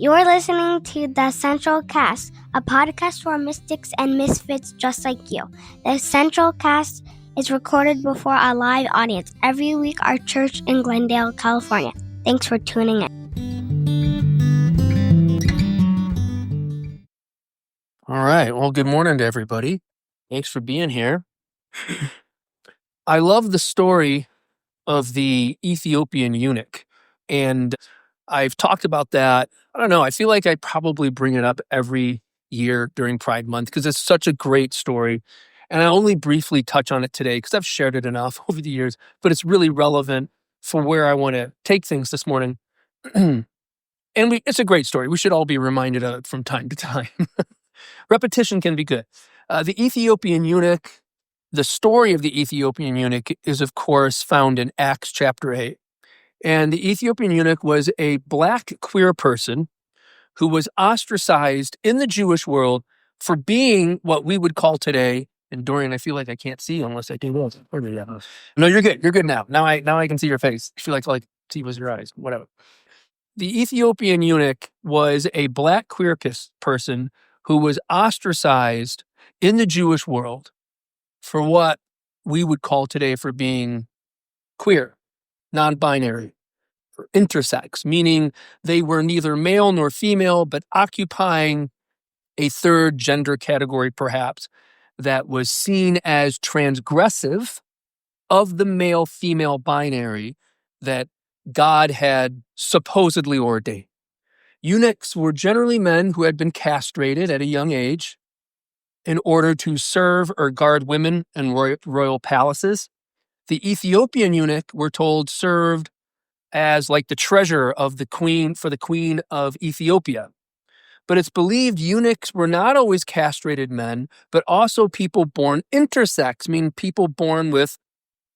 You're listening to The Central Cast, a podcast for mystics and misfits just like you. The Central Cast is recorded before a live audience every week at our church in Glendale, California. Thanks for tuning in. All right. Well, good morning to everybody. Thanks for being here. I love the story of the Ethiopian eunuch. And I've talked about that. I don't know. I feel like I probably bring it up every year during Pride Month because it's such a great story. And I only briefly touch on it today because I've shared it enough over the years, but it's really relevant for where I want to take things this morning. It's a great story. We should all be reminded of it from time to time. Repetition can be good. The Ethiopian eunuch, the story of the Ethiopian eunuch is, of course, found in Acts chapter 8. And the Ethiopian eunuch was a black queer person who was ostracized in the Jewish world for being what we would call today, and Dorian, I feel like I can't see unless I do this. No, you're good. You're good now. Now I can see your face. I feel like see was your eyes, whatever. The Ethiopian eunuch was a black queer person who was ostracized in the Jewish world for what we would call today for being queer, non-binary, or intersex, meaning they were neither male nor female, but occupying a third gender category, perhaps, that was seen as transgressive of the male-female binary that God had supposedly ordained. Eunuchs were generally men who had been castrated at a young age in order to serve or guard women in royal palaces. The Ethiopian eunuch, we're told, served as like the treasurer of the queen for the queen of Ethiopia. But it's believed eunuchs were not always castrated men, but also people born intersex, meaning people born with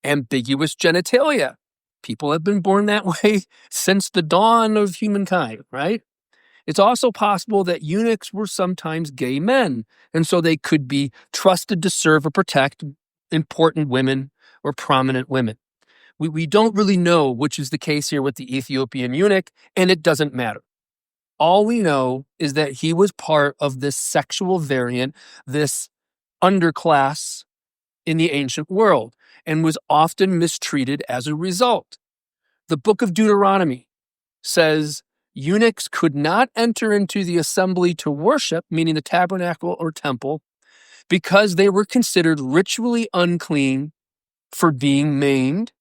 ambiguous genitalia. People have been born that way since the dawn of humankind, right? It's also possible that eunuchs were sometimes gay men, and so they could be trusted to serve or protect important women or prominent women. We don't really know which is the case here with the Ethiopian eunuch, and it doesn't matter. All we know is that he was part of this sexual variant, this underclass in the ancient world, and was often mistreated as a result. The book of Deuteronomy says eunuchs could not enter into the assembly to worship, meaning the tabernacle or temple, because they were considered ritually unclean for being maimed,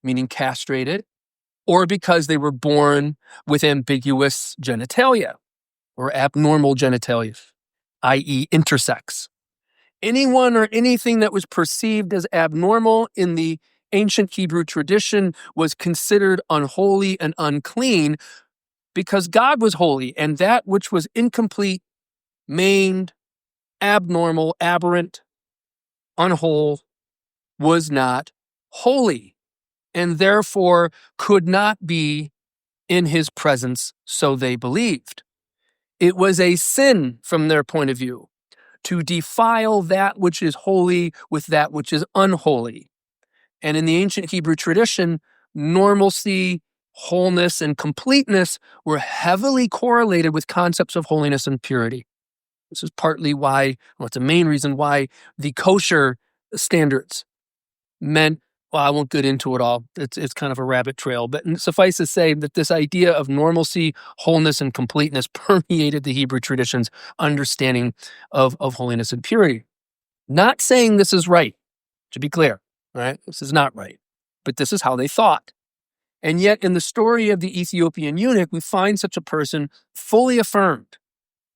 meaning castrated, or because they were born with ambiguous genitalia or abnormal genitalia, i.e. intersex. Anyone or anything that was perceived as abnormal in the ancient Hebrew tradition was considered unholy and unclean because God was holy, and that which was incomplete, maimed, abnormal, aberrant, unwhole, was not holy, and therefore could not be in his presence, so they believed. It was a sin from their point of view to defile that which is holy with that which is unholy. And in the ancient Hebrew tradition, normalcy, wholeness, and completeness were heavily correlated with concepts of holiness and purity. This is partly why, well, it's a main reason why the kosher standards meant, well, I won't get into it all. It's kind of a rabbit trail, but suffice to say that this idea of normalcy, wholeness, and completeness permeated the Hebrew tradition's understanding of holiness and purity. Not saying this is right, to be clear, right? This is not right, but this is how they thought. And yet in the story of the Ethiopian eunuch, we find such a person fully affirmed,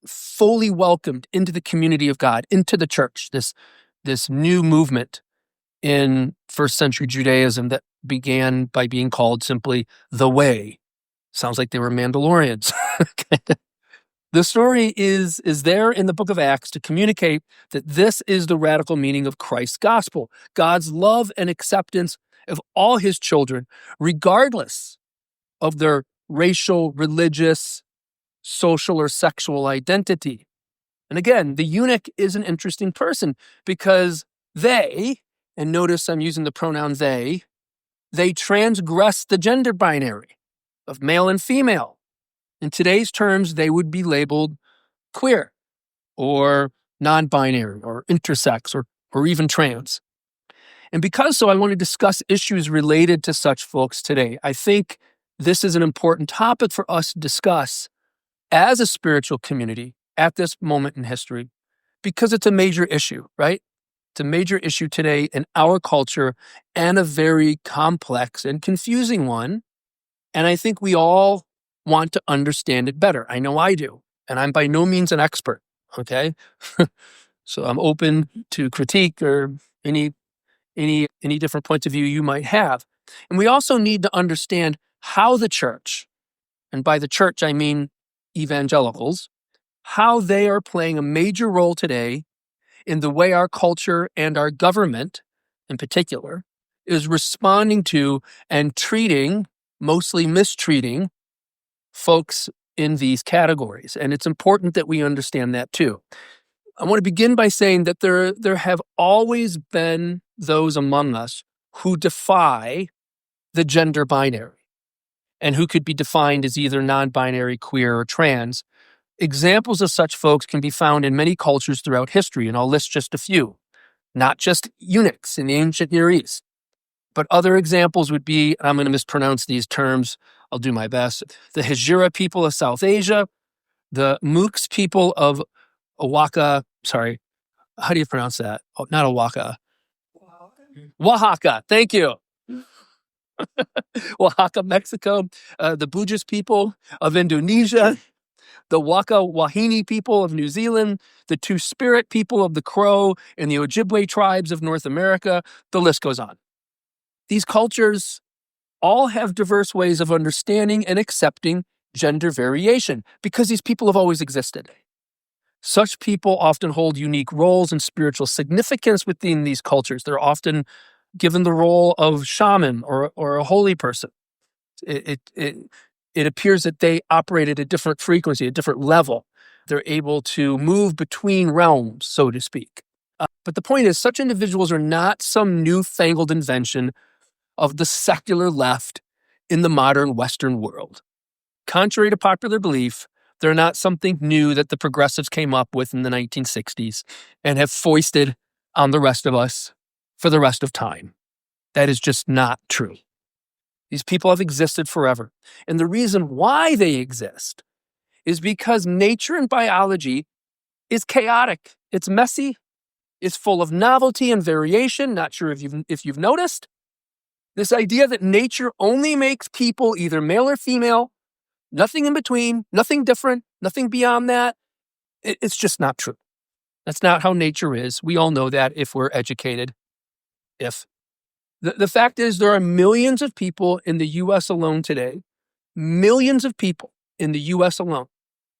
fully welcomed into the community of God, into the church, this new movement in first century Judaism that began by being called simply the Way. Sounds like they were Mandalorians. The story is there in the book of Acts to communicate that this is the radical meaning of Christ's gospel, God's love and acceptance of all his children, regardless of their racial, religious, social, or sexual identity. And again, the eunuch is an interesting person because they, and notice I'm using the pronoun they transgress the gender binary of male and female. In today's terms, they would be labeled queer or non-binary or intersex or even trans. And because so, I want to discuss issues related to such folks today. I think this is an important topic for us to discuss as a spiritual community at this moment in history, because it's a major issue, right? It's a major issue today in our culture and a very complex and confusing one. And I think we all want to understand it better. I know I do. And I'm by no means an expert, okay? So I'm open to critique or any different points of view you might have. And we also need to understand how the church, and by the church I mean evangelicals, how they are playing a major role today in the way our culture and our government, in particular, is responding to and treating, mostly mistreating, folks in these categories. And it's important that we understand that too. I want to begin by saying that there have always been those among us who defy the gender binary and who could be defined as either non-binary, queer, or trans. Examples of such folks can be found in many cultures throughout history, and I'll list just a few. Not just eunuchs in the ancient Near East, but other examples would be, and I'm going to mispronounce these terms, I'll do my best, the Hijira people of South Asia, the Mooks people of Oaxaca, how do you pronounce that? Oh, not Oaxaca. Oaxaca, thank you. Oaxaca, Mexico, the Bugis people of Indonesia, the Waka Wahini people of New Zealand, the Two-Spirit people of the Crow and the Ojibwe tribes of North America. The list goes on. These cultures all have diverse ways of understanding and accepting gender variation because these people have always existed. Such people often hold unique roles and spiritual significance within these cultures. They're often given the role of shaman or a holy person. It appears that they operate at a different frequency, a different level. They're able to move between realms, so to speak. But the point is, such individuals are not some newfangled invention of the secular left in the modern Western world. Contrary to popular belief, they're not something new that the progressives came up with in the 1960s and have foisted on the rest of us for the rest of time. That is just not true. These people have existed forever. And the reason why they exist is because nature and biology is chaotic. It's messy. It's full of novelty and variation. Not sure if you've noticed. This idea that nature only makes people either male or female, nothing in between, nothing different, nothing beyond that, it's just not true. That's not how nature is. We all know that if we're educated. The fact is, there are millions of people in the U.S. alone today, millions of people in the U.S. alone,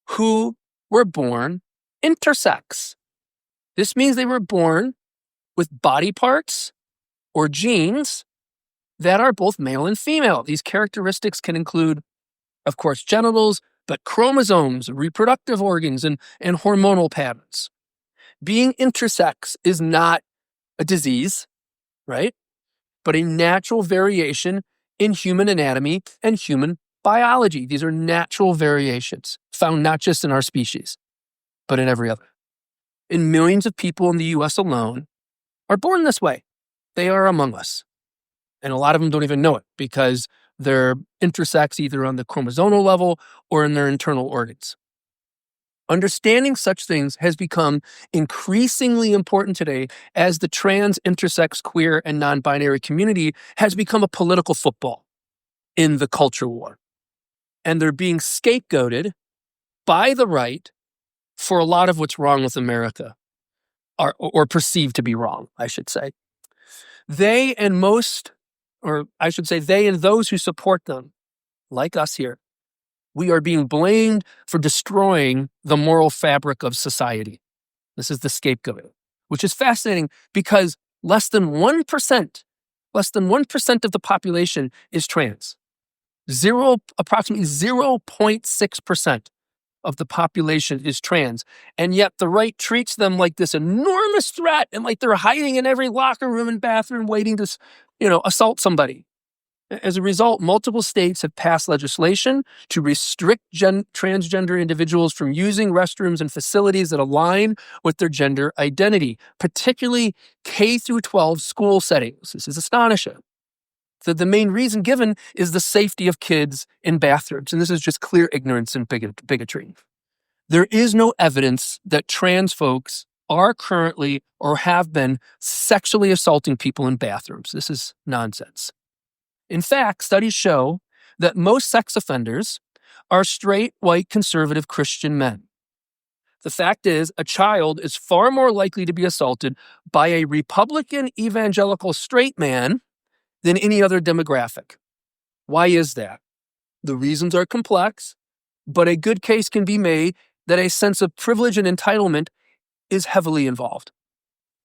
who were born intersex. This means they were born with body parts or genes that are both male and female. These characteristics can include, of course, genitals, but chromosomes, reproductive organs, and hormonal patterns. Being intersex is not a disease, right? But a natural variation in human anatomy and human biology. These are natural variations found not just in our species, but in every other. And millions of people in the U.S. alone are born this way. They are among us. And a lot of them don't even know it because they're intersex either on the chromosomal level or in their internal organs. Understanding such things has become increasingly important today as the trans, intersex, queer, and non-binary community has become a political football in the culture war. And they're being scapegoated by the right for a lot of what's wrong with America, or perceived to be wrong, I should say. They and those who support them, like us here, we are being blamed for destroying the moral fabric of society. This is the scapegoat, which is fascinating because less than 1% of the population is trans. Approximately 0.6% of the population is trans. And yet the right treats them like this enormous threat and like they're hiding in every locker room and bathroom waiting to, assault somebody. As a result, multiple states have passed legislation to restrict transgender individuals from using restrooms and facilities that align with their gender identity, particularly K through 12 school settings. This is astonishing. The main reason given is the safety of kids in bathrooms, and this is just clear ignorance and bigotry. There is no evidence that trans folks are currently or have been sexually assaulting people in bathrooms. This is nonsense. In fact, studies show that most sex offenders are straight, white, conservative Christian men. The fact is, a child is far more likely to be assaulted by a Republican evangelical straight man than any other demographic. Why is that? The reasons are complex, but a good case can be made that a sense of privilege and entitlement is heavily involved.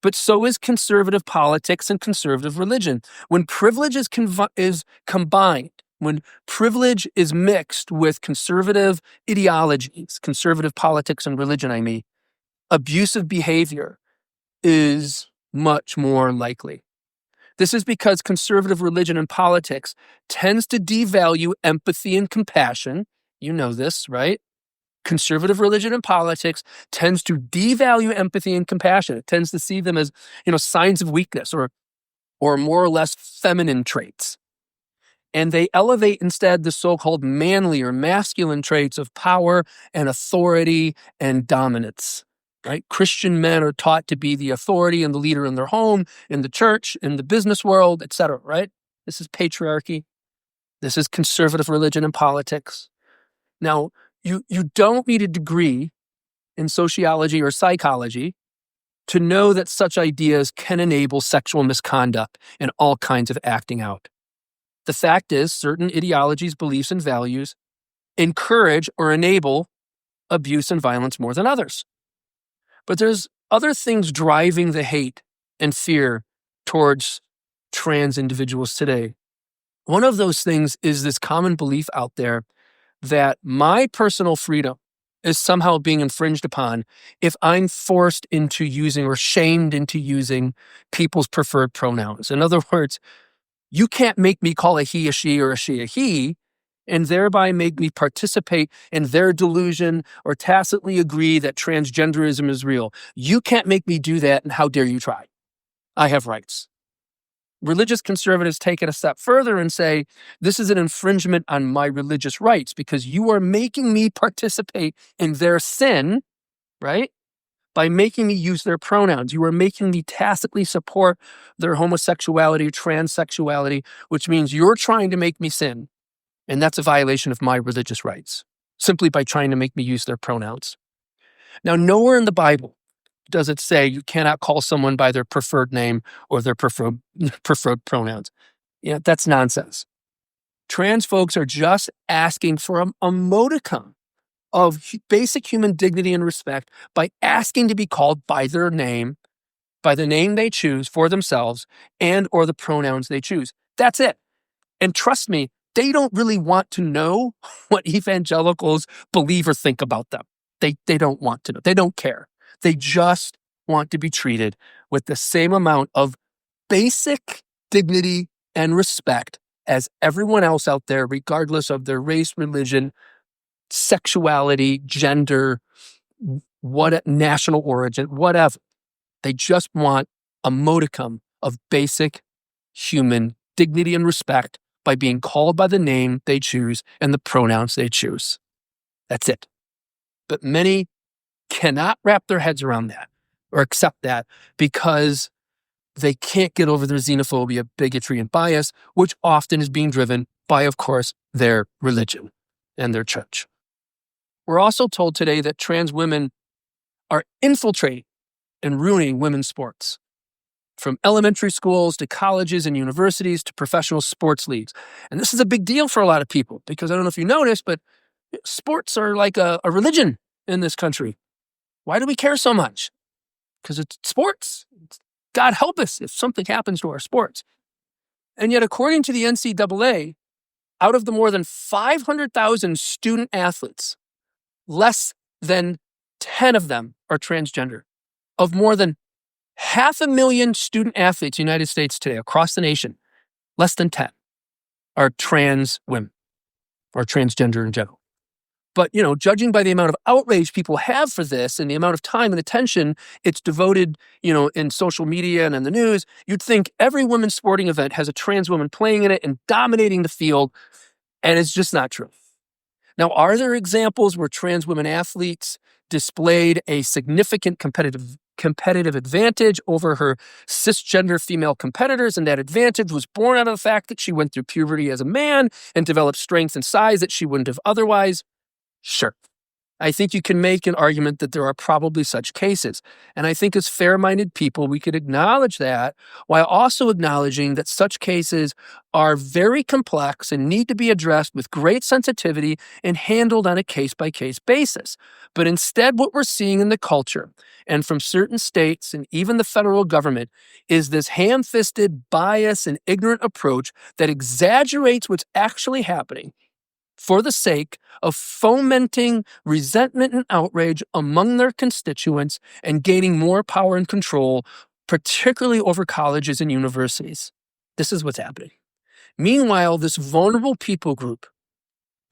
But so is conservative politics and conservative religion. When privilege is combined, when privilege is mixed with conservative ideologies, conservative politics and religion, abusive behavior is much more likely. This is because conservative religion and politics tends to devalue empathy and compassion. You know this, right? Conservative religion and politics tends to devalue empathy and compassion. It tends to see them as, signs of weakness or more or less feminine traits. And they elevate instead the so-called manly or masculine traits of power and authority and dominance. Right? Christian men are taught to be the authority and the leader in their home, in the church, in the business world, etc. Right? This is patriarchy. This is conservative religion and politics. Now, you don't need a degree in sociology or psychology to know that such ideas can enable sexual misconduct and all kinds of acting out. The fact is, certain ideologies, beliefs, and values encourage or enable abuse and violence more than others. But there's other things driving the hate and fear towards trans individuals today. One of those things is this common belief out there that my personal freedom is somehow being infringed upon if I'm forced into using or shamed into using people's preferred pronouns. In other words, you can't make me call a he a she or a she a he, and thereby make me participate in their delusion or tacitly agree that transgenderism is real. You can't make me do that, and how dare you try? I have rights. Religious conservatives take it a step further and say, this is an infringement on my religious rights because you are making me participate in their sin, right? By making me use their pronouns. You are making me tacitly support their homosexuality, transsexuality, which means you're trying to make me sin. And that's a violation of my religious rights, simply by trying to make me use their pronouns. Now, nowhere in the Bible does it say you cannot call someone by their preferred name or their preferred pronouns. That's nonsense. Trans folks are just asking for a modicum of basic human dignity and respect by asking to be called by their name, by the name they choose for themselves and or the pronouns they choose. That's it. And trust me, they don't really want to know what evangelicals believe or think about them. They don't want to know. They don't care. They just want to be treated with the same amount of basic dignity and respect as everyone else out there, regardless of their race, religion, sexuality, gender, national origin, whatever. They just want a modicum of basic human dignity and respect by being called by the name they choose and the pronouns they choose. That's it. But many cannot wrap their heads around that or accept that because they can't get over their xenophobia, bigotry, and bias, which often is being driven by, of course, their religion and their church. We're also told today that trans women are infiltrating and ruining women's sports, from elementary schools to colleges and universities to professional sports leagues. And this is a big deal for a lot of people because I don't know if you noticed, but sports are like a religion in this country. Why do we care so much? Because it's sports. God help us if something happens to our sports. And yet, according to the NCAA, out of the more than 500,000 student athletes, less than 10 of them are transgender. Of more than 500,000 student athletes in the United States today, across the nation, less than 10 are trans women or transgender in general. But, judging by the amount of outrage people have for this and the amount of time and attention it's devoted, in social media and in the news, you'd think every women's sporting event has a trans woman playing in it and dominating the field, and it's just not true. Now, are there examples where trans women athletes displayed a significant competitive advantage over her cisgender female competitors, and that advantage was born out of the fact that she went through puberty as a man and developed strength and size that she wouldn't have otherwise? Sure. I think you can make an argument that there are probably such cases. And I think as fair-minded people, we could acknowledge that while also acknowledging that such cases are very complex and need to be addressed with great sensitivity and handled on a case-by-case basis. But instead, what we're seeing in the culture and from certain states and even the federal government is this ham-fisted, biased, and ignorant approach that exaggerates what's actually happening for the sake of fomenting resentment and outrage among their constituents and gaining more power and control, particularly over colleges and universities. This is what's happening. Meanwhile, this vulnerable people group,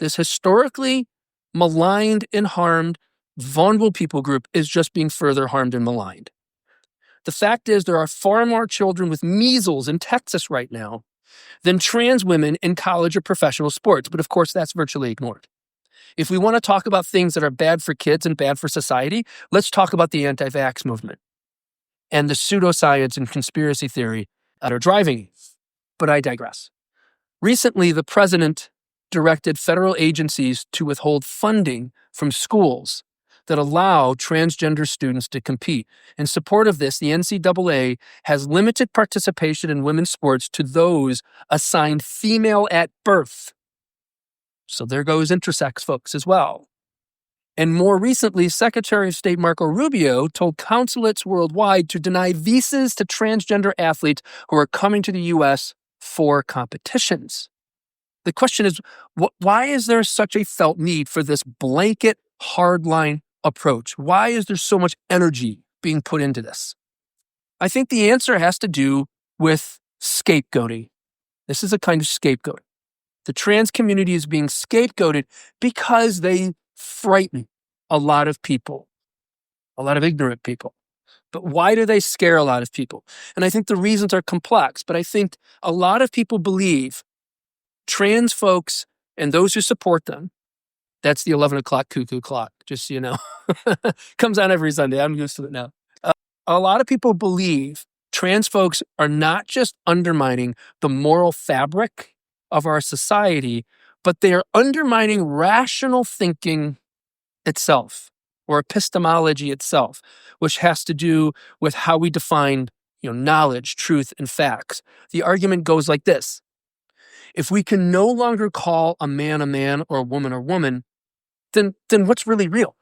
this historically maligned and harmed vulnerable people group, is just being further harmed and maligned. The fact is, there are far more children with measles in Texas right now than trans women in college or professional sports. But of course, that's virtually ignored. If we want to talk about things that are bad for kids and bad for society, let's talk about the anti-vax movement and the pseudoscience and conspiracy theory that are driving it. But I digress. Recently, the president directed federal agencies to withhold funding from schools that allow transgender students to compete. In support of this, the NCAA has limited participation in women's sports to those assigned female at birth. So there goes intersex folks as well. And more recently, Secretary of State Marco Rubio told consulates worldwide to deny visas to transgender athletes who are coming to the U.S. for competitions. The question is, why is there such a felt need for this blanket, hardline approach? Why is there so much energy being put into this? I think the answer has to do with scapegoating. This is a kind of scapegoating. The trans community is being scapegoated because they frighten a lot of people, a lot of ignorant people. But why do they scare a lot of people? And I think the reasons are complex, but I think a lot of people believe trans folks and those who support them, that's the 11 o'clock cuckoo clock, just so you know. Comes on every Sunday. I'm used to it now. A lot of people believe trans folks are not just undermining the moral fabric of our society, but they are undermining rational thinking itself, or epistemology itself, which has to do with how we define, knowledge, truth, and facts. The argument goes like this. If we can no longer call a man or a woman, then what's really real?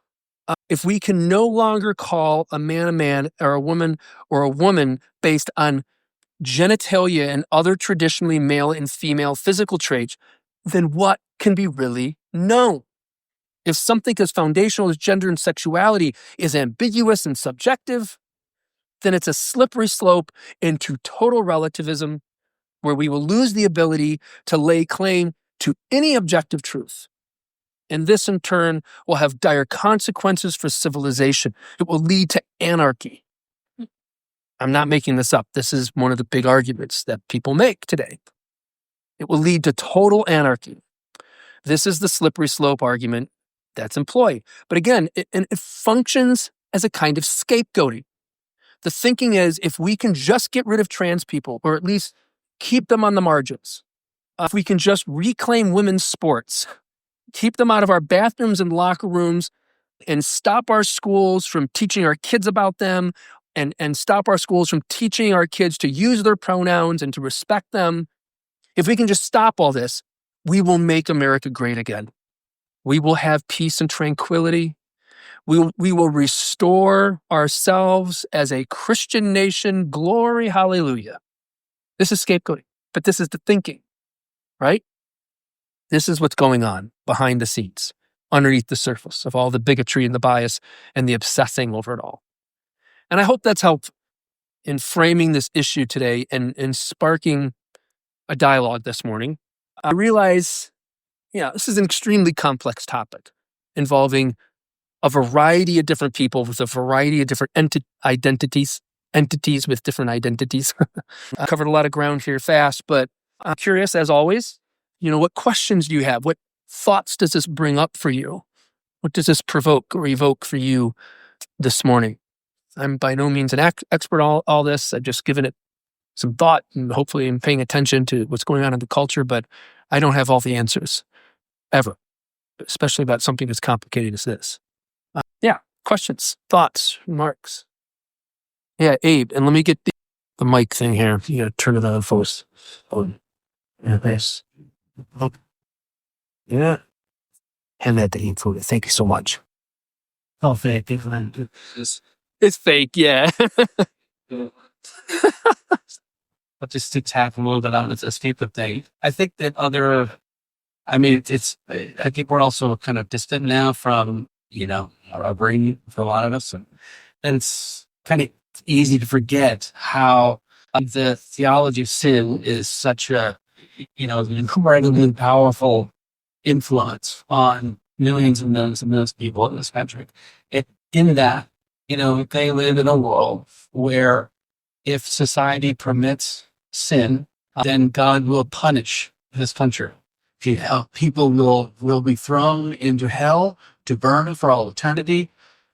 If we can no longer call a man or a woman based on genitalia and other traditionally male and female physical traits, then what can be really known? If something as foundational as gender and sexuality is ambiguous and subjective, then it's a slippery slope into total relativism where we will lose the ability to lay claim to any objective truth. And this, in turn, will have dire consequences for civilization. It will lead to anarchy. I'm not making this up. This is one of the big arguments that people make today. It will lead to total anarchy. This is the slippery slope argument that's employed. But again, it functions as a kind of scapegoating. The thinking is, if we can just get rid of trans people, or at least keep them on the margins, if we can just reclaim women's sports, keep them out of our bathrooms and locker rooms, and stop our schools from teaching our kids about them, and stop our schools from teaching our kids to use their pronouns and to respect them. If we can just stop all this, we will make America great again. We will have peace and tranquility. We will restore ourselves as a Christian nation. Glory, hallelujah. This is scapegoating, but this is the thinking, right? This is what's going on behind the scenes, underneath the surface of all the bigotry and the bias and the obsessing over it all. And I hope that's helped in framing this issue today and sparking a dialogue this morning. I realize, this is an extremely complex topic involving a variety of different people with a variety of different entities with different identities. I covered a lot of ground here fast, but I'm curious, as always, what questions do you have? What thoughts does this bring up for you? What does this provoke or evoke for you this morning? I'm by no means an expert on all this. I've just given it some thought and hopefully I'm paying attention to what's going on in the culture, but I don't have all the answers ever, especially about something as complicated as this. Questions, thoughts, remarks? Yeah, Abe, and let me get the mic thing here. You gotta turn it on first. Oh, yeah, nice. Yeah. Hand that to Abe for it. Thank you so much. Oh, fake. It's fake, yeah. But just to tap a little bit on this escape thing, I think that I think we're also kind of distant now from, our upbringing for a lot of us. And it's kind of easy to forget how the theology of sin is such an incredibly powerful influence on millions and millions and millions of people in this country. In that, they live in a world where if society permits sin, then God will punish this country. People will be thrown into hell to burn for all eternity,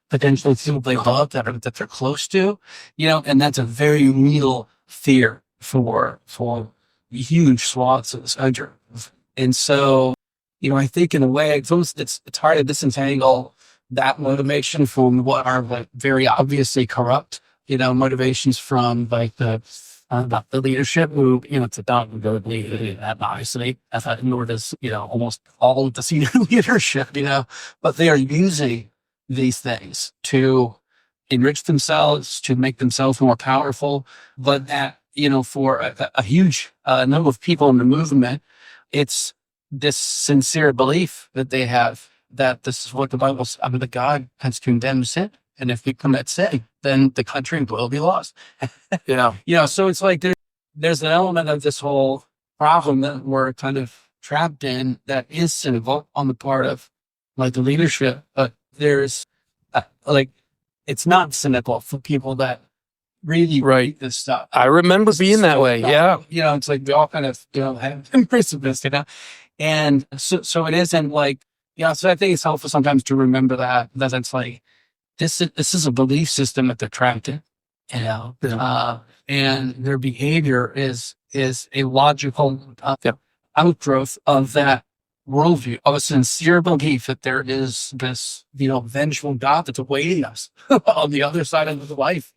potentially people they love that they're close to, and that's a very real fear for huge swaths of this country. And so, I think in a way, it's hard to disentangle that motivation from what are very obviously corrupt, motivations from the leadership who, it's a dog go lead that obviously, nor does, almost all of the senior leadership, but they are using these things to enrich themselves, to make themselves more powerful. But that, for a huge number of people in the movement, it's this sincere belief that they have that this is what the Bible says. That God has condemned sin. And if we commit sin, then the country will be lost. So it's like there's an element of this whole problem that we're kind of trapped in that is cynical on the part of the leadership, but there's it's not cynical for people that really read this stuff. I remember being that way. Yeah. It's like we all kind of, have embraced this, and so it isn't so I think it's helpful sometimes to remember that it's like, this is a belief system that they're trapped in, and their behavior is a logical outgrowth of that worldview, of a sincere belief that there is this, vengeful God that's awaiting us on the other side of life,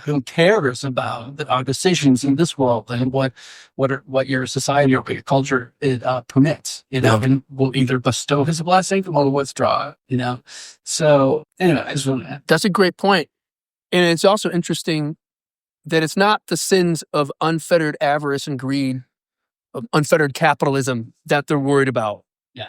who cares about our decisions in this world and what your society or your culture permits, and will either bestow his blessing or withdraw, So anyway, that's a great point. And it's also interesting that it's not the sins of unfettered avarice and greed, of unfettered capitalism that they're worried about. Yeah.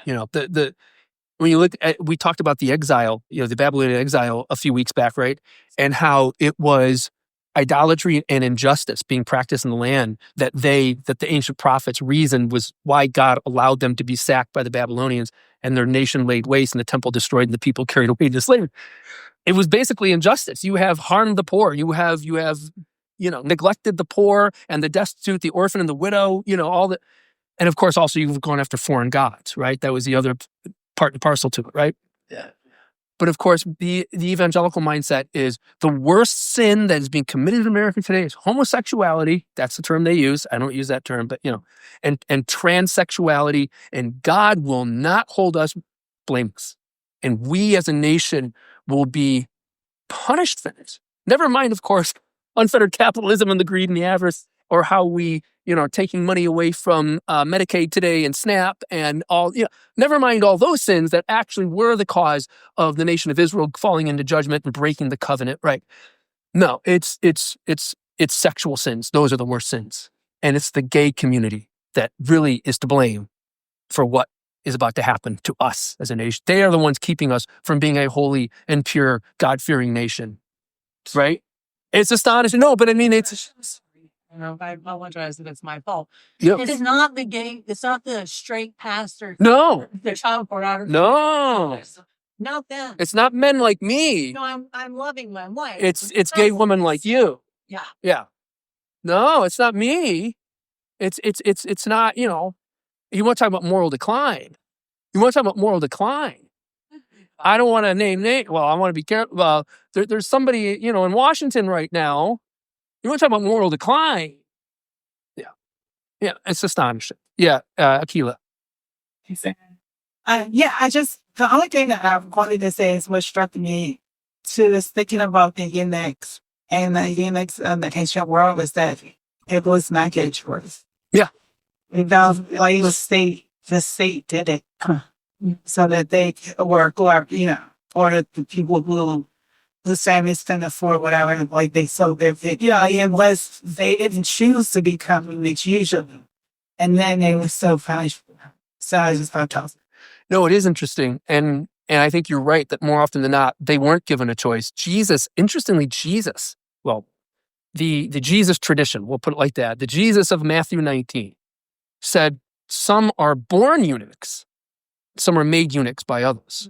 When you look at, we talked about the exile, the Babylonian exile a few weeks back, right? And how it was idolatry and injustice being practiced in the land that the ancient prophets reasoned was why God allowed them to be sacked by the Babylonians and their nation laid waste and the temple destroyed and the people carried away into slavery. It was basically injustice. You have harmed the poor. You have neglected the poor and the destitute, the orphan and the widow, all that. And of course, also you've gone after foreign gods, right? That was the other part and parcel to it, right? Yeah. But of course, the evangelical mindset is the worst sin that is being committed in America today is homosexuality. That's the term they use. I don't use that term, but and transsexuality. And God will not hold us blameless. And we as a nation will be punished for this. Never mind, of course, unfettered capitalism and the greed and the avarice, or how we, are taking money away from Medicaid today and SNAP and all, never mind all those sins that actually were the cause of the nation of Israel falling into judgment and breaking the covenant, right? No, it's sexual sins. Those are the worst sins. And it's the gay community that really is to blame for what is about to happen to us as a nation. They are the ones keeping us from being a holy and pure, God-fearing nation, right? It's astonishing. No, but I mean, it's... know, I apologize if it's my fault. Yep. It's not it's not the straight pastor, No, the child pornography. no, Not them. it's not men like me. No, I'm loving my wife. It's gay women like you. Yeah. Yeah. No, it's not me. It's not, you know, you want to talk about moral decline. You want to talk about moral decline. I don't want to name. Well, I want to be careful. Well, there's somebody, you know, in Washington right now. You want to talk about moral decline? Yeah. Yeah. It's astonishing. Yeah. Akila. The only thing that I wanted to say is what struck me to this thinking about the eunuchs and the eunuchs in the ancient world was that it was not their choice. Yeah. Like the state did it so that they were, you know, or the people who families can afford whatever, like they sold their video, unless they didn't choose to become eunuchs usually. And then they were so punished. So I just thought that was No, it is interesting. And I think you're right that more often than not, they weren't given a choice. Interestingly, well, the Jesus tradition, we'll put it like that. The Jesus of Matthew 19 said some are born eunuchs, some are made eunuchs by others.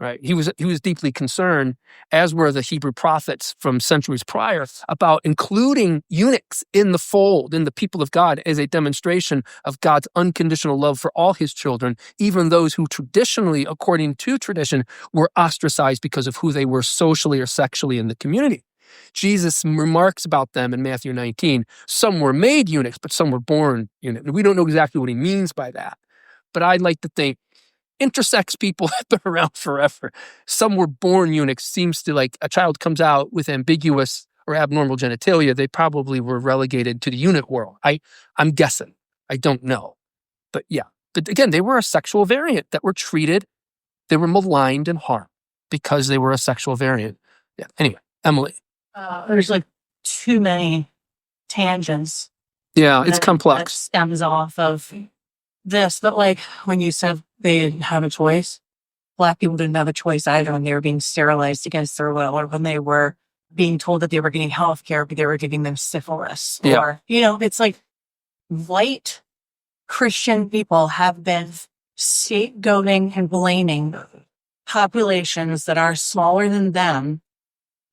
Right? He was deeply concerned, as were the Hebrew prophets from centuries prior, about including eunuchs in the fold, in the people of God, as a demonstration of God's unconditional love for all his children, even those who traditionally, according to tradition, were ostracized because of who they were socially or sexually in the community. Jesus remarks about them in Matthew 19. Some were made eunuchs, but some were born eunuchs. We don't know exactly what he means by that. But I'd like to think intersex people have been around forever. Some were born eunuchs. Seems to like a child comes out with ambiguous or abnormal genitalia, they probably were relegated to the eunuch world. I'm guessing. I don't know. But yeah. But again, they were a sexual variant that were treated, they were maligned and harmed because they were a sexual variant. Yeah. Anyway, Emily. There's like too many tangents. Yeah, it's that complex. stems off of this, but like when you said they didn't have a choice, Black people didn't have a choice either when they were being sterilized against their will, or when they were being told that they were getting health care, but they were giving them syphilis. Yeah. Or, you know, it's like white Christian people have been scapegoating and blaming populations that are smaller than them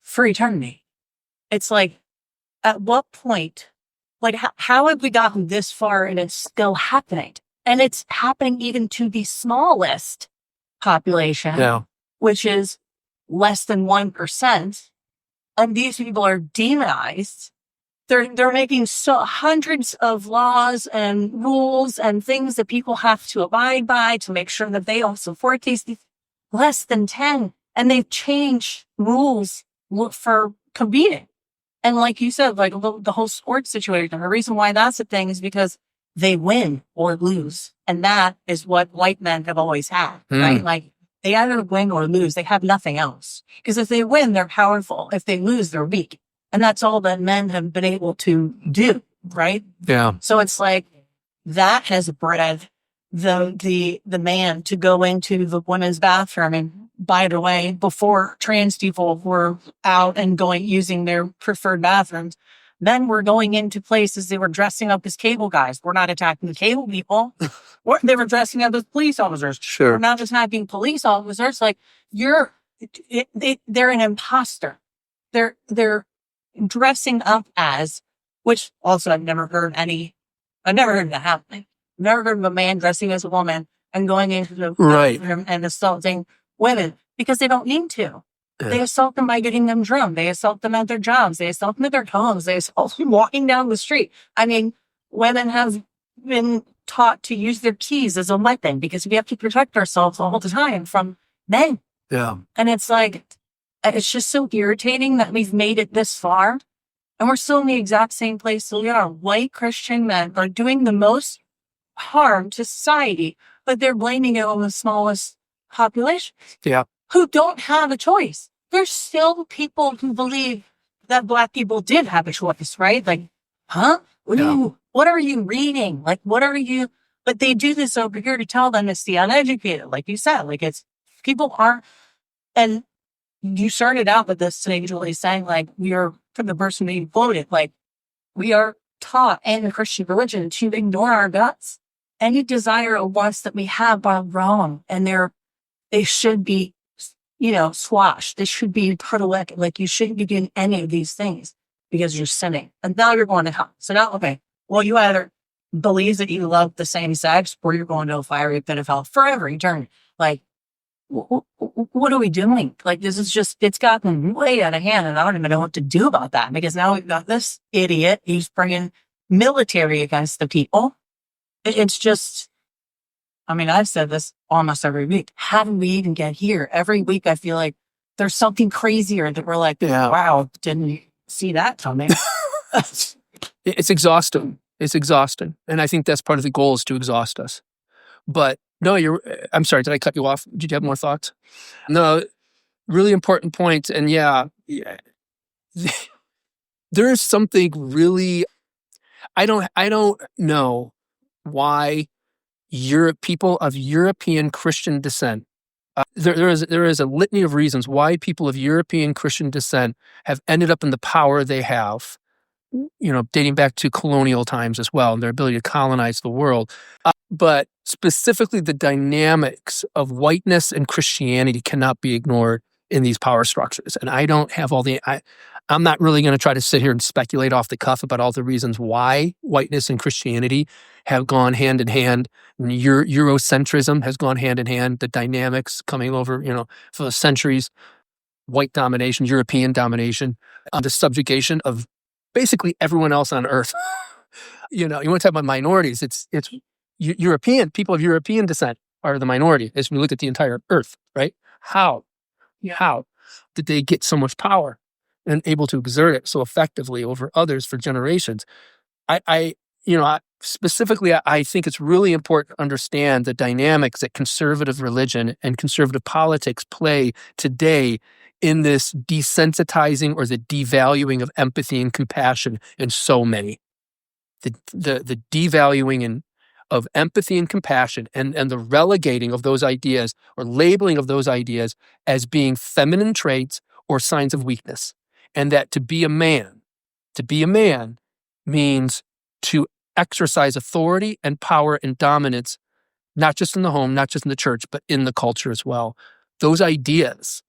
for eternity. It's like, at what point, like, how have we gotten this far and it's still happening? And it's happening even to the smallest population, Yeah. which is less than 1%. And these people are demonized. They're making hundreds of laws and rules and things that people have to abide by to make sure that they all support these less than 10. And they've changed rules for competing. And like you said, like the whole sports situation, the reason why that's a thing is because they win or lose. And that is what white men have always had, right? Like they either win or lose. They have nothing else. Because if they win, they're powerful. If they lose, they're weak. And that's all that men have been able to do, right? Yeah. So it's like that has bred the man to go into the women's bathroom. And by the way, before trans people were out and using their preferred bathrooms, men were going into places, they were dressing up as cable guys. We're not attacking the cable people. They were dressing up as police officers. Sure. We're not attacking police officers. Like they're an imposter. They're dressing up as, which also I've never heard that happening. I've never heard of a man dressing as a woman and going into the bathroom and assaulting women because they don't need to. Yeah. They assault them by getting them drunk. They assault them at their jobs. They assault them at their homes. They assault them walking down the street. I mean, women have been taught to use their keys as a weapon because we have to protect ourselves all the time from men. Yeah. And it's like, it's just so irritating that we've made it this far and we're still in the exact same place. So we are. White Christian men are doing the most harm to society, but they're blaming it on the smallest population. Yeah. Who don't have a choice. There's still people who believe that Black people did have a choice, right? Like, huh? What are you reading? Like, but they do this over here to tell them it's the uneducated, like you said, like people aren't, and you started out with this today, Julie, saying like, we are, for the person being quoted, like, we are taught in the Christian religion to ignore our guts. Any desire or wants that we have are wrong, and they should be, squashed. They should be put away. Like, you shouldn't be doing any of these things because you're sinning. And now you're going to hell. So now, okay, well, you either believe that you love the same sex, or you're going to a fiery pit of hell forever, eternity. Like, what are we doing? Like, this is just, it's gotten way out of hand, and I don't even know what to do about that, because now we've got this idiot. He's bringing military against the people. It's just, I mean, I've said this almost every week. How did we even get here? Every week I feel like there's something crazier that we're like, wow, didn't see that coming. It's exhausting. It's exhausting. And I think that's part of the goal, is to exhaust us. But no, I'm sorry, did I cut you off? Did you have more thoughts? No, really important point. And yeah, there is something really, I don't know why people of European Christian descent, there is a litany of reasons why people of European Christian descent have ended up in the power they have, dating back to colonial times as well, and their ability to colonize the world. But specifically, the dynamics of whiteness and Christianity cannot be ignored in these power structures. And I don't have I'm not really going to try to sit here and speculate off the cuff about all the reasons why whiteness and Christianity have gone hand in hand. Eurocentrism has gone hand in hand. The dynamics coming over, for the centuries, white domination, European domination, the subjugation of basically everyone else on earth. You want to talk about minorities. It's European, people of European descent are the minority as we look at the entire earth, right? How did they get so much power and able to exert it so effectively over others for generations? Specifically, I think it's really important to understand the dynamics that conservative religion and conservative politics play today in this desensitizing or the devaluing of empathy and compassion in so many. The devaluing of empathy and compassion and the relegating of those ideas or labeling of those ideas as being feminine traits or signs of weakness. And that to be a man means to exercise authority and power and dominance, not just in the home, not just in the church, but in the culture as well. Those ideas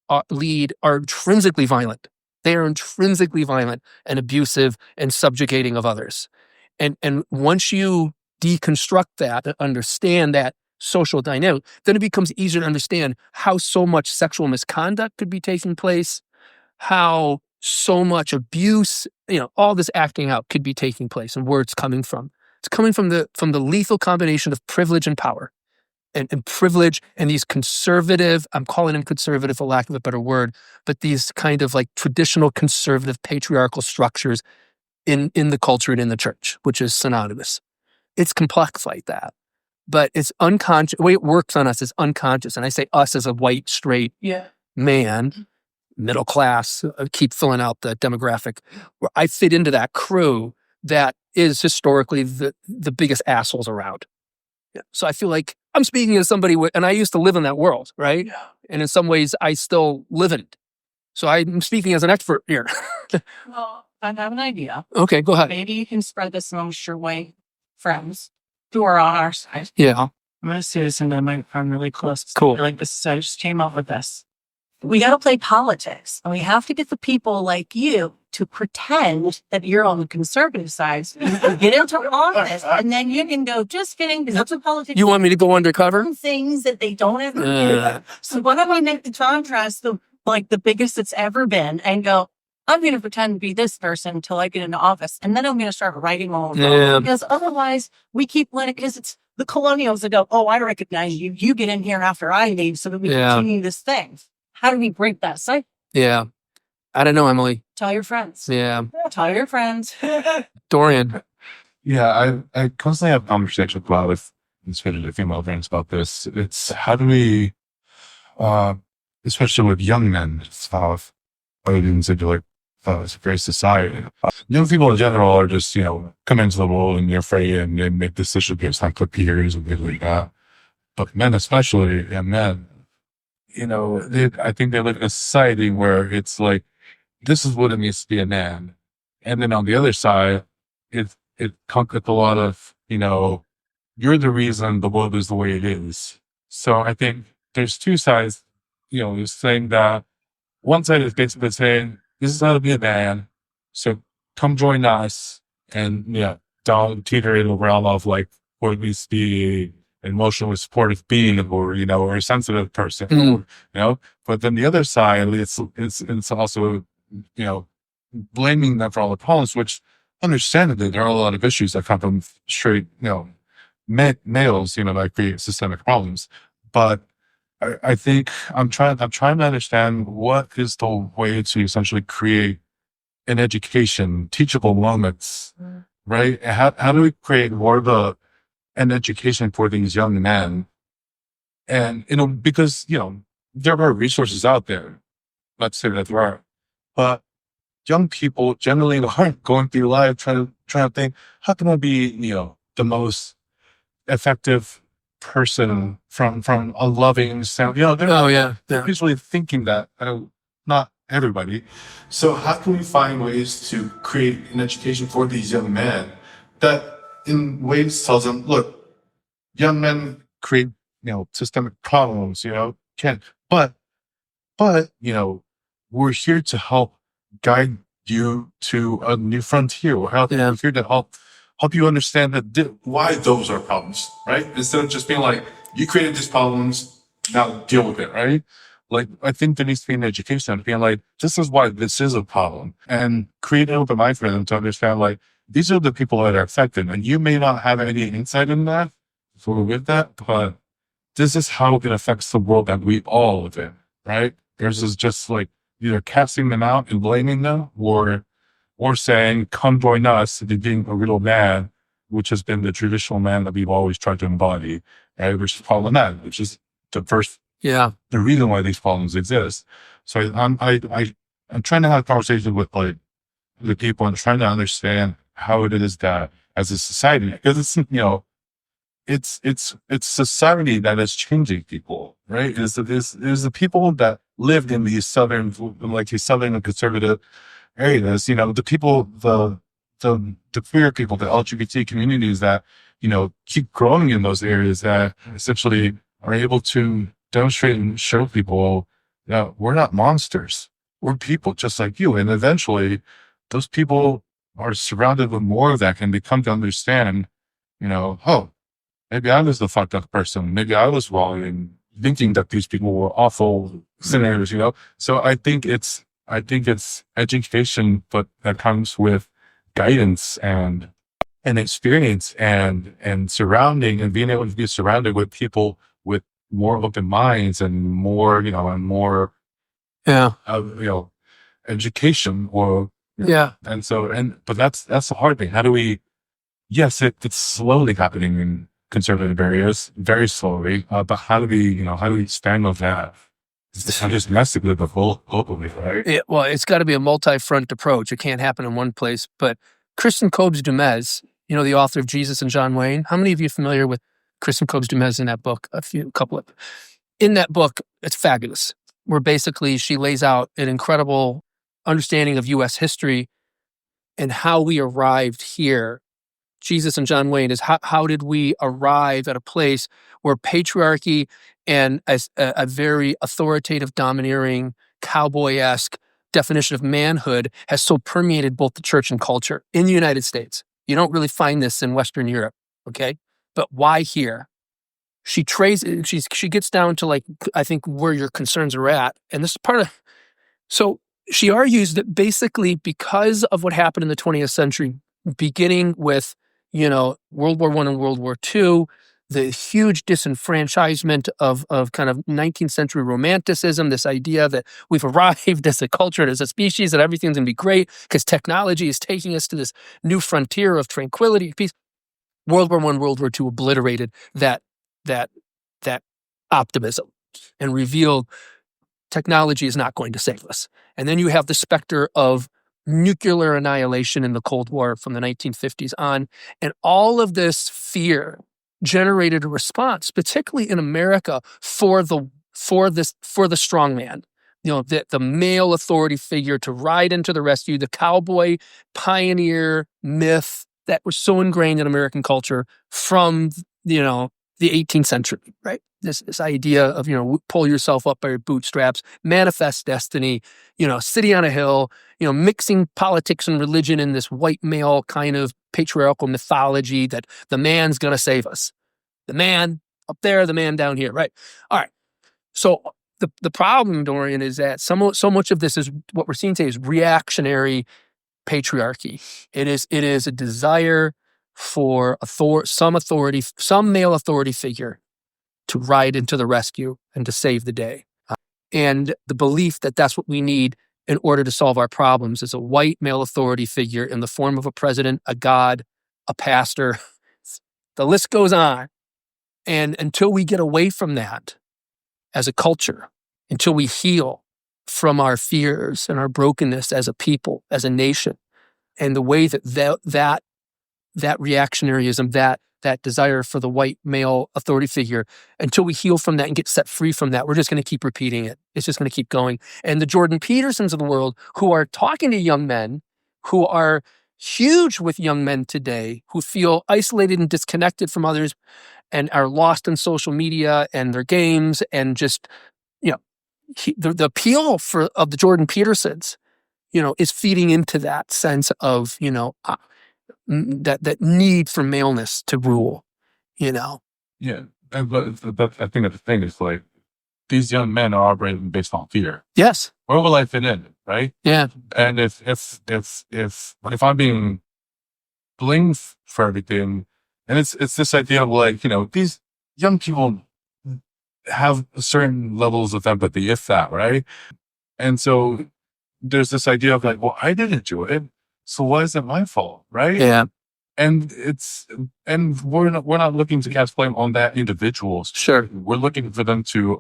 are intrinsically violent. They are intrinsically violent and abusive and subjugating of others. And once you deconstruct that and understand that social dynamic, then it becomes easier to understand how so much sexual misconduct could be taking place, how so much abuse, all this acting out could be taking place, and where it's coming from. It's coming from the lethal combination of privilege and power, and privilege and these conservative, I'm calling them conservative for lack of a better word, but these kind of like traditional conservative patriarchal structures in the culture and in the church, which is synonymous. It's complex like that, but it's unconscious. The way it works on us is unconscious. And I say us as a white, straight man, middle class, keep filling out the demographic, where I fit into that crew that is historically the biggest assholes around. Yeah. So I feel like I'm speaking as somebody, and I used to live in that world, right? Yeah. And in some ways, I still live in it. So I'm speaking as an expert here. Well, I have an idea. Okay, go ahead. Maybe you can spread this amongst your white friends who are on our side. Yeah. I'm going to say this in the microphone really close. Cool. Like this, I just came up with this. We got to play politics, and we have to get the people like you to pretend that you're on the conservative side. Get into office, and then you can go, just kidding, because that's what politics. You want me to go undercover? Things that they don't ever do. So why don't we make the contrast the biggest it's ever been, and go, I'm going to pretend to be this person until I get into office, and then I'm going to start writing all over. Yeah. Because otherwise, we keep letting, because it's the colonials that go, oh, I recognize you. You get in here after I leave, so that we continue this thing. How do we break that cycle? Yeah. I don't know, Emily. Tell your friends. Yeah. Tell your friends. Dorian. Yeah, I constantly have conversations with female friends about this. It's how do we, especially with young men, have into like it's a great society. Young people in general are just, come into the world and you're afraid and make decisions based on peers and things like that. But men, especially, and men, I think they live in a society where it's like, this is what it means to be a man. And then on the other side, it comes with a lot of, you're the reason the world is the way it is. So I think there's two sides, is saying that one side is basically saying, this is how to be a man. So come join us, and don't teeter in the realm of like what it means to be an emotionally supportive being, or or a sensitive person, But then the other side, it's also blaming them for all the problems, which understandably there are a lot of issues that come from straight males, that create systemic problems. But I think I'm trying to understand what is the way to essentially create an education, teachable moments, right? How do we create more of an education for these young men? And, because, there are resources out there. Let's say that there are, but young people generally aren't going through life trying to think, how can I be, the most effective person from a loving sound? They're usually thinking that, not everybody. So how can we find ways to create an education for these young men that in ways tells them, look, young men create, systemic problems, can, but, we're here to help guide you to a new frontier. We're here to help you understand why those are problems, right? Instead of just being like, you created these problems, now deal with it, right? Like, I think there needs to be an education of being like, this is why this is a problem, and create an open mind for them to understand, like, these are the people that are affected, and you may not have any insight in that, with that, but this is how it affects the world that we all live in, right? Versus just like either casting them out and blaming them, or saying, come join us in being a real man, which has been the traditional man that we've always tried to embody, right? Which is problematic, which is the reason why these problems exist. So I'm trying to have conversations with like the people and trying to understand how it is that as a society, because it's society that is changing people, right? There's the people that lived in these southern and conservative areas, the people, the queer people, the LGBT communities that, keep growing in those areas, that essentially are able to demonstrate and show people that we're not monsters. We're people just like you. And eventually those people are surrounded with more that can become to understand, oh, maybe I was the fucked up person. Maybe I was wrong in thinking that these people were awful sinners, So I think it's education, but that comes with guidance and experience and surrounding, and being able to be surrounded with people with more open minds and more, education, or but that's the hard thing. How do we? Yes, it's slowly happening in conservative areas, very slowly. But how do we expand on that? It's not just domestically, but globally, right? Well, it's got to be a multi-front approach. It can't happen in one place. But Kristen Kobes-Dumez, the author of Jesus and John Wayne. How many of you are familiar with Kristen Kobes-Dumez in that book? In that book, it's fabulous. Where basically she lays out an incredible understanding of U.S. history and how we arrived here. Jesus and John Wayne is how did we arrive at a place where patriarchy and a very authoritative, domineering, cowboy-esque definition of manhood has so permeated both the church and culture in the United States. You don't really find this in Western Europe, okay? But why here? She gets down to, like, I think where your concerns are at, and this is part of. So she argues that basically because of what happened in the 20th century, beginning with World War I and World War II, the huge disenfranchisement of kind of 19th century romanticism, this idea that we've arrived as a culture and as a species, that everything's going to be great because technology is taking us to this new frontier of tranquility, peace. World War I, World War II obliterated that optimism and revealed technology is not going to save us. And then you have the specter of nuclear annihilation in the Cold War from the 1950s on. And all of this fear generated a response, particularly in America, for the strong man. The male authority figure to ride into the rescue, the cowboy pioneer myth that was so ingrained in American culture from, the 18th century, right? This idea of, pull yourself up by your bootstraps, manifest destiny, sitting on a hill, mixing politics and religion in this white male kind of patriarchal mythology that the man's going to save us. The man up there, the man down here, right? All right. So the problem, Dorian, is that so much of this is what we're seeing today is reactionary patriarchy. It is a desire for some male authority figure to ride into the rescue and to save the day. And the belief that that's what we need in order to solve our problems is a white male authority figure in the form of a president, a god, a pastor. The list goes on. And until we get away from that as a culture, until we heal from our fears and our brokenness as a people, as a nation, and the way that reactionaryism, that desire for the white male authority figure, until we heal from that and get set free from that, we're just going to keep repeating it. It's just going to keep going. And the Jordan Petersons of the world, who are talking to young men, who are huge with young men today, who feel isolated and disconnected from others and are lost in social media and their games, and just, the appeal of the Jordan Petersons, is feeding into that sense of, that need for maleness to rule, Yeah. But I think that the thing is, like, these young men are operating based on fear. Yes. Where will I fit in, right? Yeah. And if I'm being blamed for everything, and it's this idea of, like, these young people have certain levels of empathy, if that, right? And so there's this idea of, like, well, I didn't do it, so why is it my fault, right? Yeah. And we're not looking to cast blame on that individuals. Sure. We're looking for them to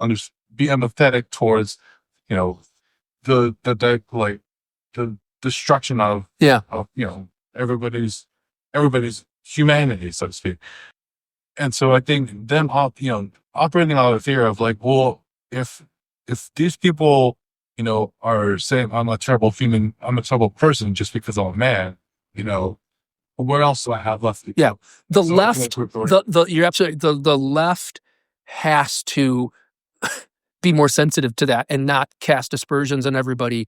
be empathetic towards, the destruction of everybody's humanity, so to speak. And so I think them, operating out of fear of, like, well, if these people, are saying I'm a terrible human, I'm a terrible person just because I'm a man, where else do I have left? Yeah. The left, you're absolutely, the left has to be more sensitive to that and not cast aspersions on everybody.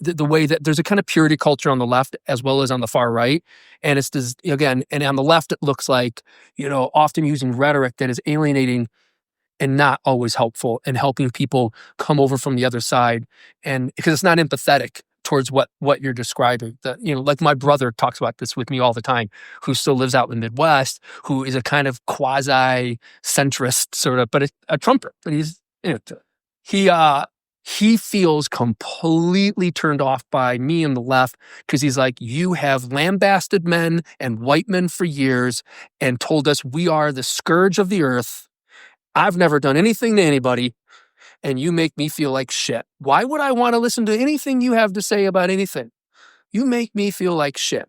The way that there's a kind of purity culture on the left as well as on the far right. And it's this, again, and on the left, it looks like, often using rhetoric that is alienating and not always helpful and helping people come over from the other side. And because it's not empathetic towards what you're describing. Like my brother talks about this with me all the time, who still lives out in the Midwest, who is a kind of quasi-centrist sort of, but a Trumper. But he's, he feels completely turned off by me and the left because he's like, you have lambasted men and white men for years and told us we are the scourge of the earth. I've never done anything to anybody, and you make me feel like shit. Why would I want to listen to anything you have to say about anything? You make me feel like shit.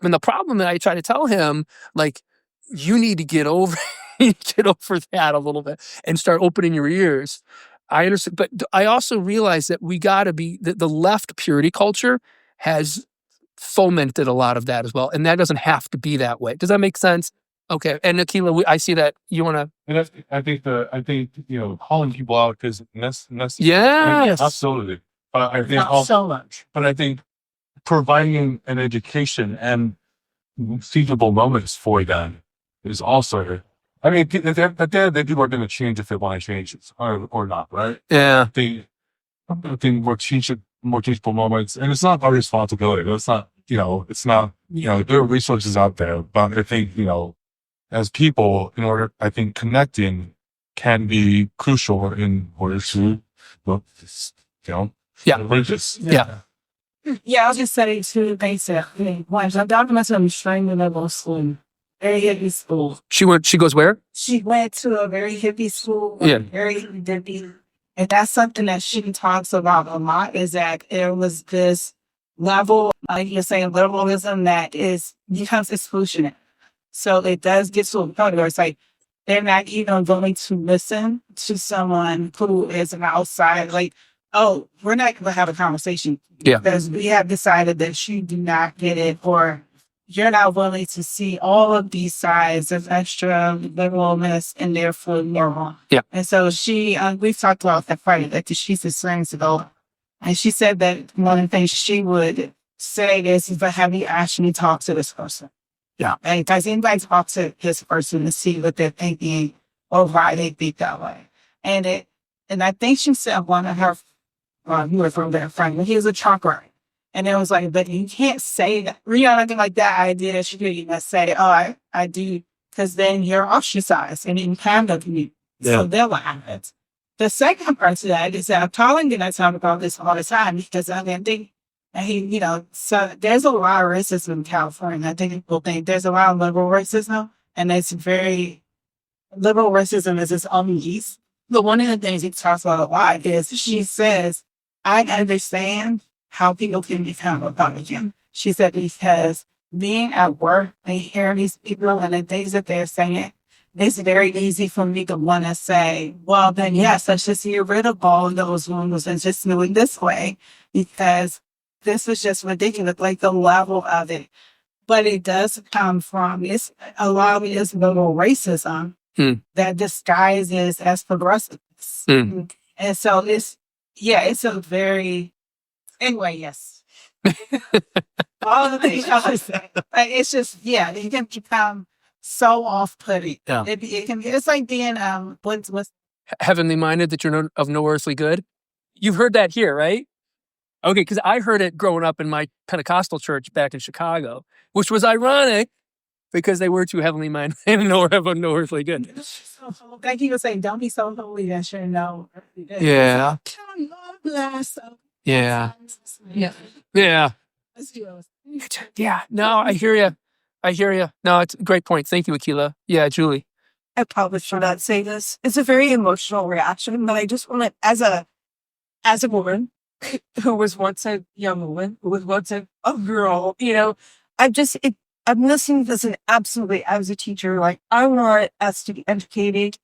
And the problem that I try to tell him, like, you need to get over that a little bit and start opening your ears. I understand, but I also realize that we got to be, the left purity culture has fomented a lot of that as well. And that doesn't have to be that way. Does that make sense? Okay. And Akila, I see that you want to. And I think calling people out is necessary. Yes. Absolutely. But I think Not so much. But I think providing an education and feasible moments for them is also. I mean, at the end of the day, people are going to change if they want to change it or not, right? Yeah. I think more teachable moments, and it's not our responsibility. It's not, there are resources out there, but I think, as people, I think connecting can be crucial in order to, religious. Yeah. Yeah, I was just saying too, basically, once I'm documenting I'm extremely level school, very hippie school. She goes where? She went to a very hippie school, Yeah. very hippie. And that's something that she talks about a lot, is that there was this level, like you're saying, liberalism that becomes exclusionary. So it does get to a point where it's like, they're not even going to listen to someone who is an outside, like, oh, we're not going to have a conversation. Yeah. Because we have decided that you do not get it, or you're not willing to see all of these sides of extra liberalness and therefore normal. Yeah. And so we've talked about that part that she's experienced it all. And she said that one of the things she would say is, but have you actually talked to this person? Yeah. And does anybody talk to this person to see what they're thinking or why they think that way? And I think she said one of her, you were from their friend, but he was a truck rider. And it was like, but you can't say that. Nothing like that idea that you could even say, oh, I do, because then you're ostracized and you kind of you. Yeah. So they'll laugh at it. The second part to that is that I'm telling I talk about this all the time because I think, so there's a lot of racism in California. I think people think there's a lot of liberal racism, and liberal racism is its own yeast. But one of the things he talks about a lot is she says, I understand how people can become Republican. She said, because being at work and hearing these people and the things that they're saying, it's very easy for me to want to say, well, then yes, let's just get rid of all of those rules and just do it this way, because this is just ridiculous, like the level of it. But it does come from, a lot of it is liberal racism that disguises as progressiveness. And so it's a very, anyway, yes. All the things I was saying. It's just, it can become so off-putting. Yeah. It's like being, what's Heavenly minded, that you're of no earthly good. You've heard that here, right? Okay, because I heard it growing up in my Pentecostal church back in Chicago, which was ironic because they were too heavenly minded and of no earthly good. Like he was saying, don't be so holy that you're no earthly good. Yeah. Bless. Yeah. Yeah. Yeah. Yeah. No, I hear you. No, it's a great point. Thank you, Akila. Yeah, Julie. I probably should not say this. It's a very emotional reaction, but I just want to, as a woman who was once a young woman, who was once a girl, I'm listening to this and absolutely, as a teacher, like, I want us to be educated,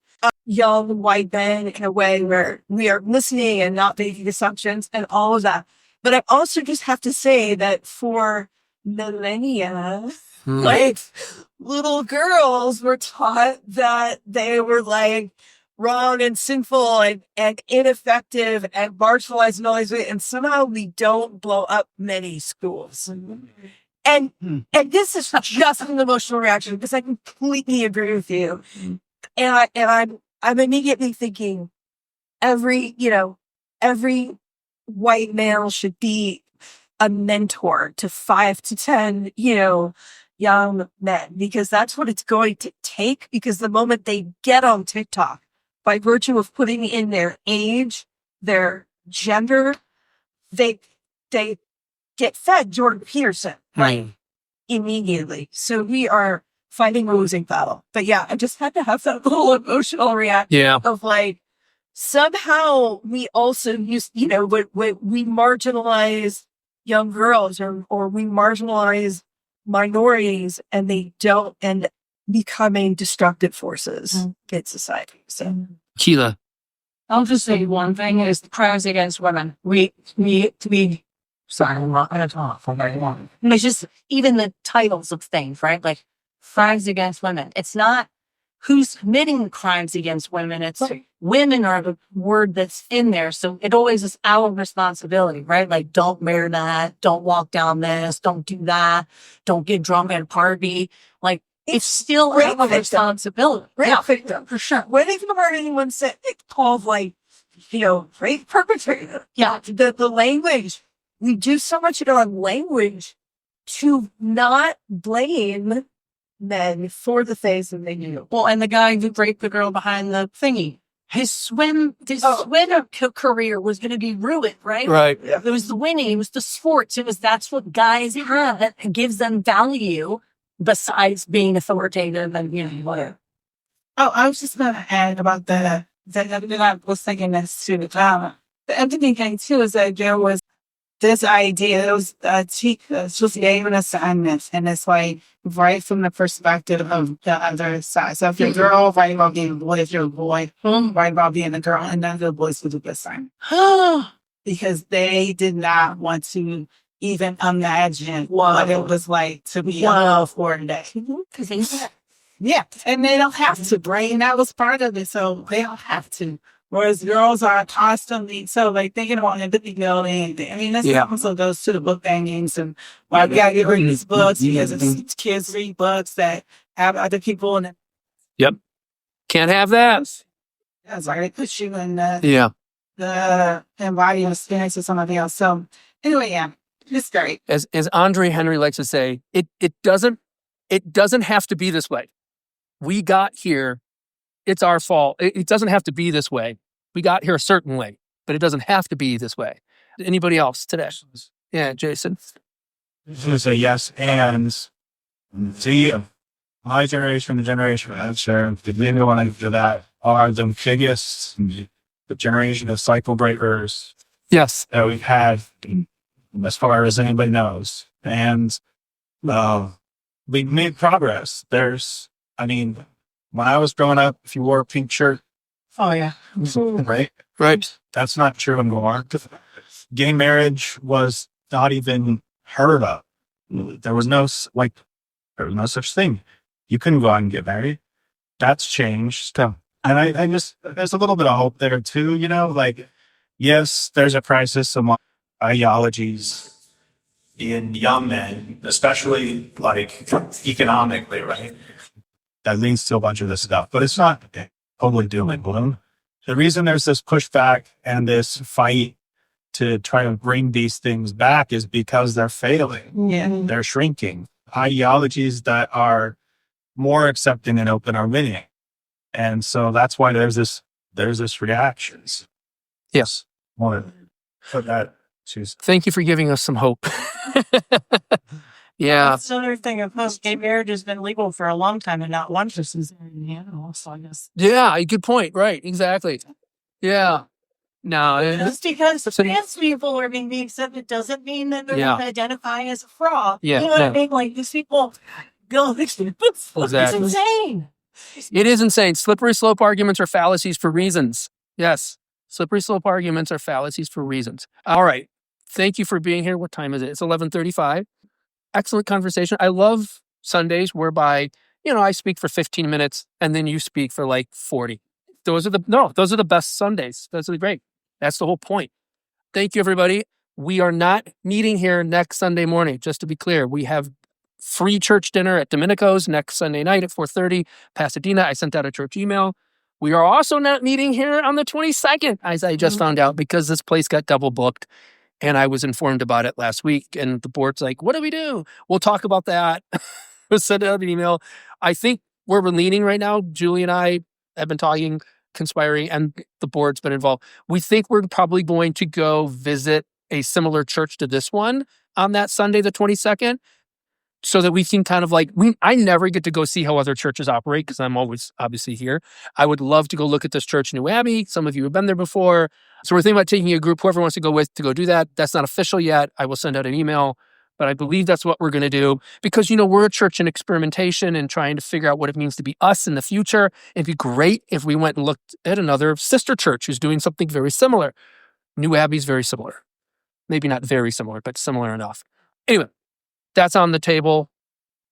young white men in a way where we are listening and not making assumptions and all of that. But I also just have to say that for millennia, like, little girls were taught that they were like wrong and sinful and ineffective and marginalized and all these ways, and somehow we don't blow up many schools. And this is just an emotional reaction because I completely agree with you. And I'm immediately thinking every white male should be a mentor to 5 to 10, young men, because that's what it's going to take. Because the moment they get on TikTok, by virtue of putting in their age, their gender, they get fed Jordan Peterson, right? Immediately. So we are fighting a losing battle. But yeah, I just had to have that little emotional reaction of like, somehow we also use, when we marginalize young girls or we marginalize minorities, and they don't end up becoming destructive forces in society. So, Keela. I'll just say one thing is crimes against women. Sorry, I'm not going to talk for very long. It's just even the titles of things, right? Like crimes against women. It's not who's committing crimes against women. It's women are the word that's in there. So it always is our responsibility, right? Like, don't wear that. Don't walk down this. Don't do that. Don't get drunk at a party. Like, it's still our responsibility. Yeah, victim, for sure. When have you heard anyone say, called like, rape perpetrator? Yeah. The language. We do so much in our language to not blame men for the things that they do. Well, and the guy who raped the girl behind the thingy, his swim career was going to be ruined, right? Right. It was the winning, it was the sports, that's what guys have that gives them value besides being authoritative and whatever. Oh, I was just going to add about that I was thinking this too. The other thing too is that there was this idea, it was she gave an assignment, and it's like right from the perspective of the other side. So if you're a girl, write about being a boy. If you're a boy, write about being a girl, and none of the boys would do the assignment. Because they did not want to even imagine what it was like to be a for a day. Yeah, and they don't have to, right? And that was part of it, so they don't have to. Whereas girls are constantly so like thinking about empathy building. I mean, this also goes to the book bannings and why we gotta get rid of these books because it's kids read books that have other people in it. Yep. Can't have that. That's like they put you in the embodied experience of somebody else. So anyway, yeah, it's great. As Andre Henry likes to say, it doesn't have to be this way. We got here. It's our fault. It doesn't have to be this way. We got here a certain way, but it doesn't have to be this way. Anybody else today? Yeah, Jason. I'm going to say yes. And see, my generation, the generation after, the new one after that are the biggest, the generation of cycle breakers. Yes. That we've had as far as anybody knows. And we've made progress. When I was growing up, if you wore a pink shirt, Oh yeah, right? Right. That's not true anymore. Gay marriage was not even heard of. There was no such thing. You couldn't go out and get married. That's changed. And I just, there's a little bit of hope there too, yes, there's a crisis among ideologies in young men, especially economically, right? That leads to a bunch of this stuff, but it's not totally doom and gloom. The reason there's this pushback and this fight to try to bring these things back is because they're failing. yeah. They're shrinking. Ideologies that are more accepting and open are winning. And so that's why there's this reactions. Yes. Want to put that to. Thank you for giving us some hope. Yeah. That's another thing. Of course, gay marriage has been legal for a long time and not once since so I guess. Yeah, good point. Right, exactly. Yeah. No. Just because trans people are being accepted doesn't mean that they're going to identify as a fraud. Yeah. You know what I mean? Like, these people go, it's insane. It is insane. Slippery slope arguments are fallacies for reasons. Yes. Slippery slope arguments are fallacies for reasons. All right. Thank you for being here. What time is it? It's 11:35. Excellent conversation. I love Sundays whereby, I speak for 15 minutes and then you speak for 40. Those are the best Sundays. Those are great. That's the whole point. Thank you, everybody. We are not meeting here next Sunday morning. Just to be clear, we have free church dinner at Domenico's next Sunday night at 4:30. Pasadena, I sent out a church email. We are also not meeting here on the 22nd, as I just found out, because this place got double booked. And I was informed about it last week, and the board's like, what do we do? We'll talk about that. We'll send out an email. I think where we're leaning right now, Julie and I have been talking, conspiring, and the board's been involved. We think we're probably going to go visit a similar church to this one on that Sunday, the 22nd, so that we can kind of I never get to go see how other churches operate because I'm always obviously here. I would love to go look at this church in New Abbey. Some of you have been there before. So we're thinking about taking a group, whoever wants to go with, to go do that. That's not official yet. I will send out an email, but I believe that's what we're going to do because, we're a church in experimentation and trying to figure out what it means to be us in the future. It'd be great if we went and looked at another sister church who's doing something very similar. New Abbey's very similar. Maybe not very similar, but similar enough. Anyway, that's on the table.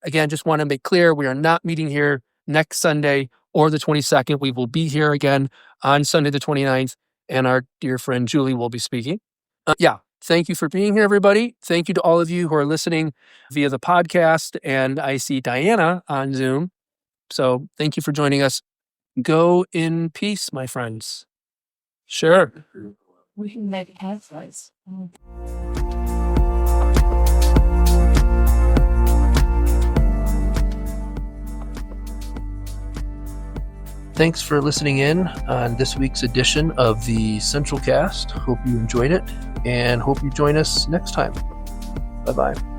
Again, just want to make clear, we are not meeting here next Sunday or the 22nd. We will be here again on Sunday, the 29th, and our dear friend Julie will be speaking. Thank you for being here, everybody. Thank you to all of you who are listening via the podcast, and I see Diana on Zoom. So thank you for joining us. Go in peace, my friends. Sure. We can make headlines. Thanks for listening in on this week's edition of the Central Cast. Hope you enjoyed it and hope you join us next time. Bye-bye.